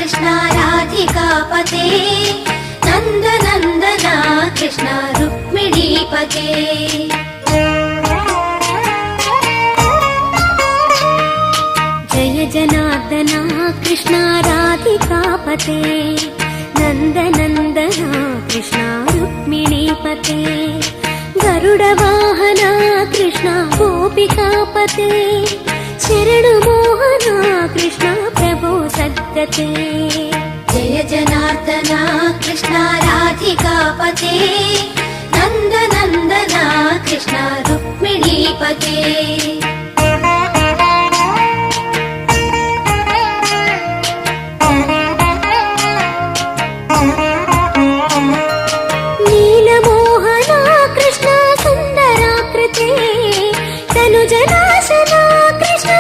कृष्ण राधिकापते नंद नंदना कृष्ण रुक्मिणीपते जय जनार्दना कृष्ण राधिकापते नंद नंदना कृष्ण रुक्मिणीपते गरुड वाहना कृष्ण गोपिकापते शरण मोहना कृष्ण प्रभो सद्गते जय जनार्दना कृष्ण राधिकापते नंद नंदना कृष्ण रुक्मिणीपते।